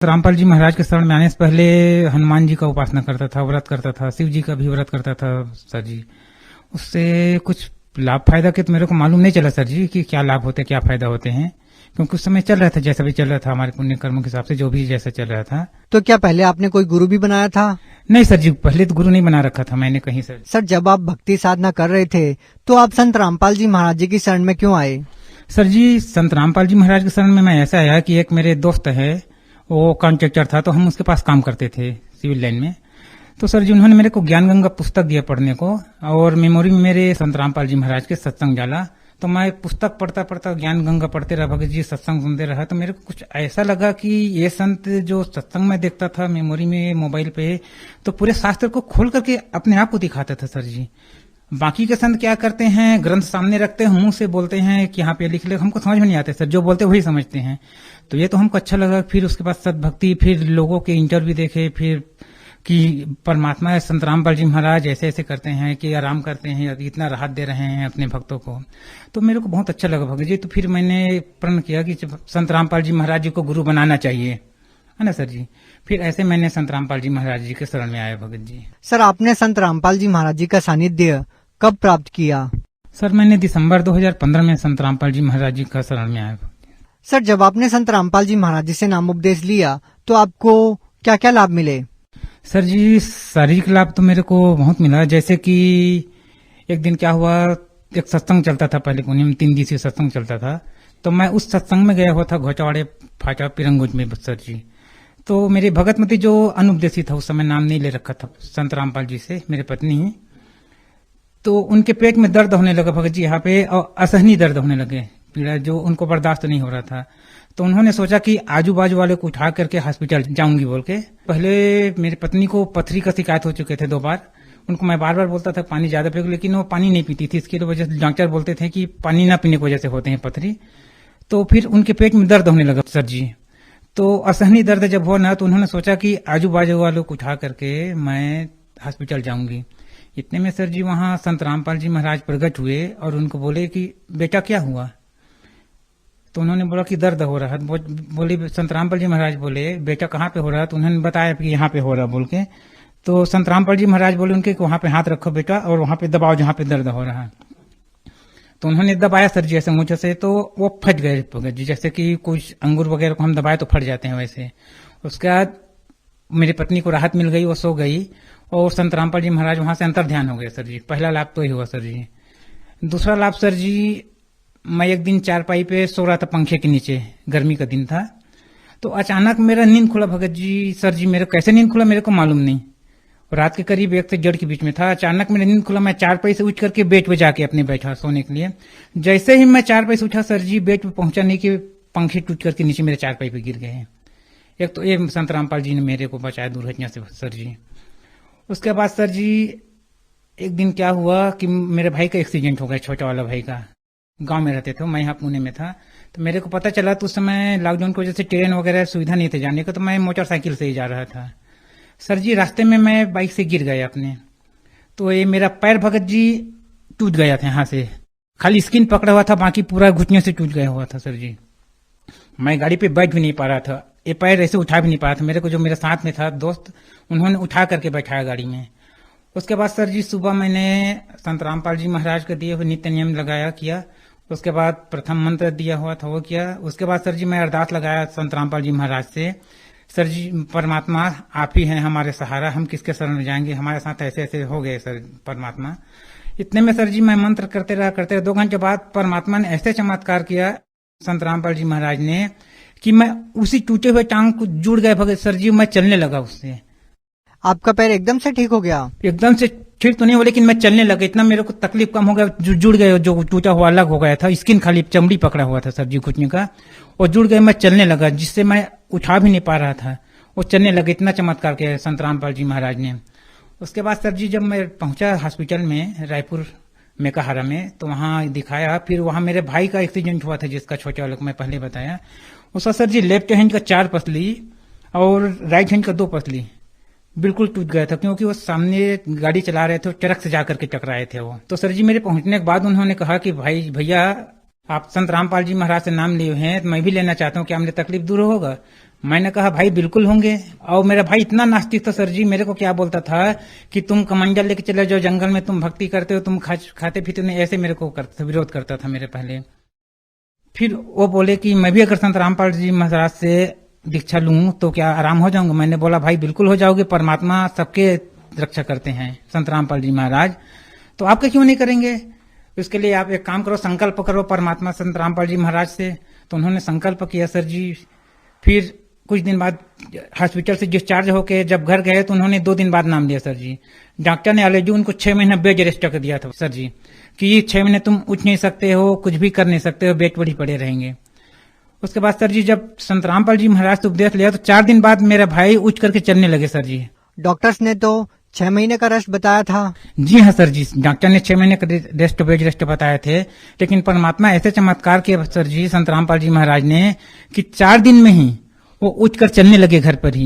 रामपाल जी महाराज के शरण में आने से पहले हनुमान जी का उपासना करता था, व्रत करता था, शिव जी का भी व्रत करता था सर जी। उससे कुछ लाभ फायदा के तो मेरे को मालूम नहीं चला सर जी कि क्या लाभ होते हैं, क्या फायदा होते हैं, क्योंकि उस समय चल रहा था जैसा भी चल रहा था, हमारे पुण्य कर्मों के हिसाब से जो भी जैसा चल रहा था। तो क्या पहले आपने कोई गुरु भी बनाया था? नहीं सर जी, पहले तो गुरु नहीं बना रखा था मैंने कहीं सर। सर, जब आप भक्ति साधना कर रहे थे तो आप संत रामपाल जी महाराज जी की शरण में क्यों आए? सर जी, संत रामपाल जी महाराज के शरण में मैं ऐसा आया कि एक मेरे दोस्त है, वो कॉन्ट्रेक्टर था, तो हम उसके पास काम करते थे सिविल लाइन में। तो सर जी उन्होंने मेरे को ज्ञान गंगा पुस्तक दिया पढ़ने को, और मेमोरी में मेरे संत रामपाल जी महाराज के सत्संग जाला। तो मैं पुस्तक पढ़ता पढ़ता ज्ञान गंगा पढ़ते रहा, भगत जी सत्संग सुनते रहा। तो मेरे को कुछ ऐसा लगा कि ये संत जो सत्संग में देखता था मेमोरी में मोबाइल पे, तो पूरे शास्त्र को खोल करके अपने आप को दिखाता था सर जी। बाकी के संत क्या करते हैं, ग्रंथ सामने रखते हैं, मुंह से बोलते हैं कि यहाँ पे लिख ले, हमको समझ में नहीं आते सर, जो बोलते वही समझते हैं। तो ये तो हमको अच्छा लगा। फिर उसके बाद सदभक्ति, फिर लोगों के इंटरव्यू देखे, फिर कि परमात्मा है संत रामपाल जी महाराज ऐसे ऐसे करते हैं कि आराम करते हैं, इतना राहत दे रहे हैं अपने भक्तों को। तो मेरे को बहुत अच्छा लगा भगत जी। तो फिर मैंने प्रण किया कि संत रामपाल जी महाराज जी को गुरु बनाना चाहिए, है ना सर जी। फिर ऐसे मैंने संत रामपाल जी महाराज जी के शरण में आया भगत जी। सर, आपने संत रामपाल जी महाराज जी का सानिध्य कब प्राप्त किया? सर मैंने दिसंबर 2015 में संत रामपाल जी महाराज जी का शरण में आया। सर, जब आपने संत रामपाल जी महाराज जी से नाम उपदेश लिया तो आपको क्या क्या लाभ मिले? सर जी, शारीरिक लाभ तो मेरे को बहुत मिला। जैसे कि एक दिन क्या हुआ, एक सत्संग चलता था पहले पुणे में, 3 दिवसीय सत्संग चलता था। तो मैं उस सत्संग में गया हुआ था घोचवाड़े फाटा पिरंगुज में सर जी। तो मेरे भगतमती जो अनुपदेशी था, उस समय नाम नहीं ले रखा था संत रामपाल जी से, मेरे पत्नी ही, तो उनके पेट में दर्द होने लगा भगत जी यहाँ पे, और असहनीय दर्द होने लगे, पीड़ा जो उनको बर्दाश्त नहीं हो रहा था। तो उन्होंने सोचा कि आजू बाजू वाले को उठा करके हॉस्पिटल जाऊंगी बोल के। पहले मेरी पत्नी को पथरी का शिकायत हो चुके थे 2 बार। उनको मैं बार बार बोलता था पानी ज्यादा पियो, लेकिन वो पानी नहीं पीती थी। इसकी वजह से डॉक्टर बोलते थे कि पानी ना पीने की वजह से होते हैं पथरी। तो फिर उनके पेट में दर्द होने लगा सर जी। तो असहनीय दर्द जब हो ना, तो उन्होंने सोचा कि आजू बाजू वालों को उठा करके मैं हॉस्पिटल जाऊंगी। इतने में सर जी वहां संत रामपाल जी महाराज प्रकट हुए और उनको बोले कि बेटा क्या हुआ? तो उन्होंने बोला कि दर्द हो रहा है। बोले संत रामपाल जी महाराज बोले बेटा कहाँ पे हो रहा है? तो उन्होंने बताया कि यहाँ पे हो रहा बोल के। तो संत रामपाल जी महाराज बोले उनके कि वहां पे हाथ रखो बेटा और वहां पे दबाओ जहाँ पे दर्द हो रहा है। तो उन्होंने दबाया सर जी ऐसे मुझे से, तो वो फट गए भगत जी, जैसे कि कुछ अंगूर वगैरह को हम दबाए तो फट जाते हैं वैसे। उसके बाद मेरी पत्नी को राहत मिल गई, वो सो गई, और संत रामपाल जी महाराज वहां से अंतर ध्यान हो गए सर जी। पहला लाभ तो ही हुआ सर जी। दूसरा लाभ सर जी, मैं एक दिन चारपाई पे सो रहा था पंखे के नीचे, गर्मी का दिन था। तो अचानक मेरा नींद खुला भगत जी। सर जी मेरा कैसे नींद खुला मेरे को मालूम नहीं। रात के करीब 1 से 1:30 के बीच में था। अचानक मेरा नींद खुला, मैं चारपाई से उठ करके बेड पे जाके अपने बैठा सोने के लिए। जैसे ही मैं चारपाई से उठा सर जी, बेड पे पहुंचा नहीं कि पंखे टूट करके नीचे मेरे चारपाई पे गिर गए हैं। एक तो ये संत रामपाल जी ने मेरे को बचाया दुर्घटना से सर जी। उसके बाद सर जी एक दिन क्या हुआ कि मेरे भाई का एक्सीडेंट हो गया, छोटा वाला भाई का। गांव में रहते थे, मैं यहाँ पुणे में था। तो मेरे को पता चला, तो उस समय लॉकडाउन की वजह से ट्रेन वगैरह सुविधा नहीं थे जाने का, तो मैं मोटरसाइकिल से ही जा रहा था सर जी। रास्ते में मैं बाइक से गिर गया अपने, तो ये मेरा पैर भगत जी टूट गया था यहाँ से, खाली स्किन पकड़ा हुआ था, बाकी पूरा घुटने से टूट गया हुआ था सर जी। मैं गाड़ी पे बैठ भी नहीं पा रहा था, ये पैर ऐसे उठा भी नहीं पा रहा था। मेरे को जो मेरे साथ में था दोस्त, उन्होंने उठा करके बैठाया गाड़ी में। उसके बाद सर जी सुबह मैंने संत रामपाल जी महाराज के दिए हुए नित्य नियम लगाया किया। उसके बाद प्रथम मंत्र दिया हुआ था वो किया। उसके बाद सर जी मैं अरदास लगाया संत रामपाल जी महाराज से, सर जी परमात्मा आप ही हैं हमारे सहारा, हम किसके शरण में जाएंगे, हमारे साथ ऐसे ऐसे हो गए सर परमात्मा। इतने में सर जी मैं मंत्र करते रहा 2 घंटे बाद परमात्मा ने ऐसे चमत्कार किया संत रामपाल जी महाराज ने कि मैं उसी टूटे हुए टांग को जुड़ गए भगत सर जी, मैं चलने लगा उससे। आपका पैर एकदम से ठीक हो गया? एकदम से ठीक तो नहीं हुआ, लेकिन मैं चलने लगा, इतना मेरे को तकलीफ कम हो गया, जुड़ गए, जो टूटा हुआ अलग हो गया था, स्किन खाली चमड़ी पकड़ा हुआ था सर जी घुटने का, और जुड़ गए, मैं चलने लगा, जिससे मैं उठा भी नहीं पा रहा था, वो चलने लगे। इतना चमत्कार किया संत रामपाल जी महाराज ने। उसके बाद सर जी जब मैं पहुंचा हॉस्पिटल में रायपुर मेकाहारा में, तो वहां दिखाया। फिर वहां मेरे भाई का एक्सीडेंट हुआ था, जिसका छोटे वाले को मैं पहले बताया। उसका सर जी लेफ्ट हैंड का 4 पसली और राइट हैंड का 2 पसली बिल्कुल टूट गया था, क्योंकि वो सामने गाड़ी चला रहे थे, ट्रक से जाकर के टकराए थे वो। तो सर जी मेरे पहुंचने के बाद उन्होंने कहा कि भाई भैया आप संत रामपाल जी महाराज से नाम लिए हैं, तो मैं भी लेना चाहता हूँ, क्या मेरी तकलीफ दूर होगा? मैंने कहा भाई बिल्कुल होंगे। और मेरा भाई इतना नास्तिक था सर जी, मेरे को क्या बोलता था कि तुम कमंडल लेके चले जाओ जंगल में, तुम भक्ति करते हो, तुम खाते पीते नहीं, ऐसे मेरे को करता था, विरोध करता था मेरे पहले। फिर वो बोले कि मैं भी अगर संत रामपाल जी महाराज से दीक्षा लूं तो क्या आराम हो जाऊंगा। मैंने बोला भाई बिल्कुल हो जाओगे, परमात्मा सबके रक्षा करते हैं संत रामपाल जी महाराज, तो आपके क्यों नहीं करेंगे। उसके लिए आप एक काम करो, संकल्प करो परमात्मा संत रामपाल जी महाराज से। तो उन्होंने संकल्प किया सर जी। फिर कुछ दिन बाद हॉस्पिटल से डिस्चार्ज होके जब घर गए तो उन्होंने 2 दिन बाद नाम लिया सर जी। डॉक्टर ने ऑलरेडी उनको 6 महीना बेड रेस्ट कर दिया था सर जी, कि 6 महीने तुम उठ नहीं सकते हो, कुछ भी कर नहीं सकते हो, बेड पर ही पड़े रहेंगे। उसके बाद सर जी जब संत रामपाल जी महाराज से उपदेश लिया तो 4 दिन बाद मेरा भाई उठ करके चलने लगे सर जी। डॉक्टर्स ने तो 6 महीने का रेस्ट बताया था। जी हाँ सर जी, डॉक्टर ने 6 महीने का रेस्ट बेड रेस्ट बताए थे, लेकिन परमात्मा ऐसे चमत्कार किए सर जी संत रामपाल जी महाराज ने कि 4 दिन में ही वो उठकर चलने लगे घर पर ही।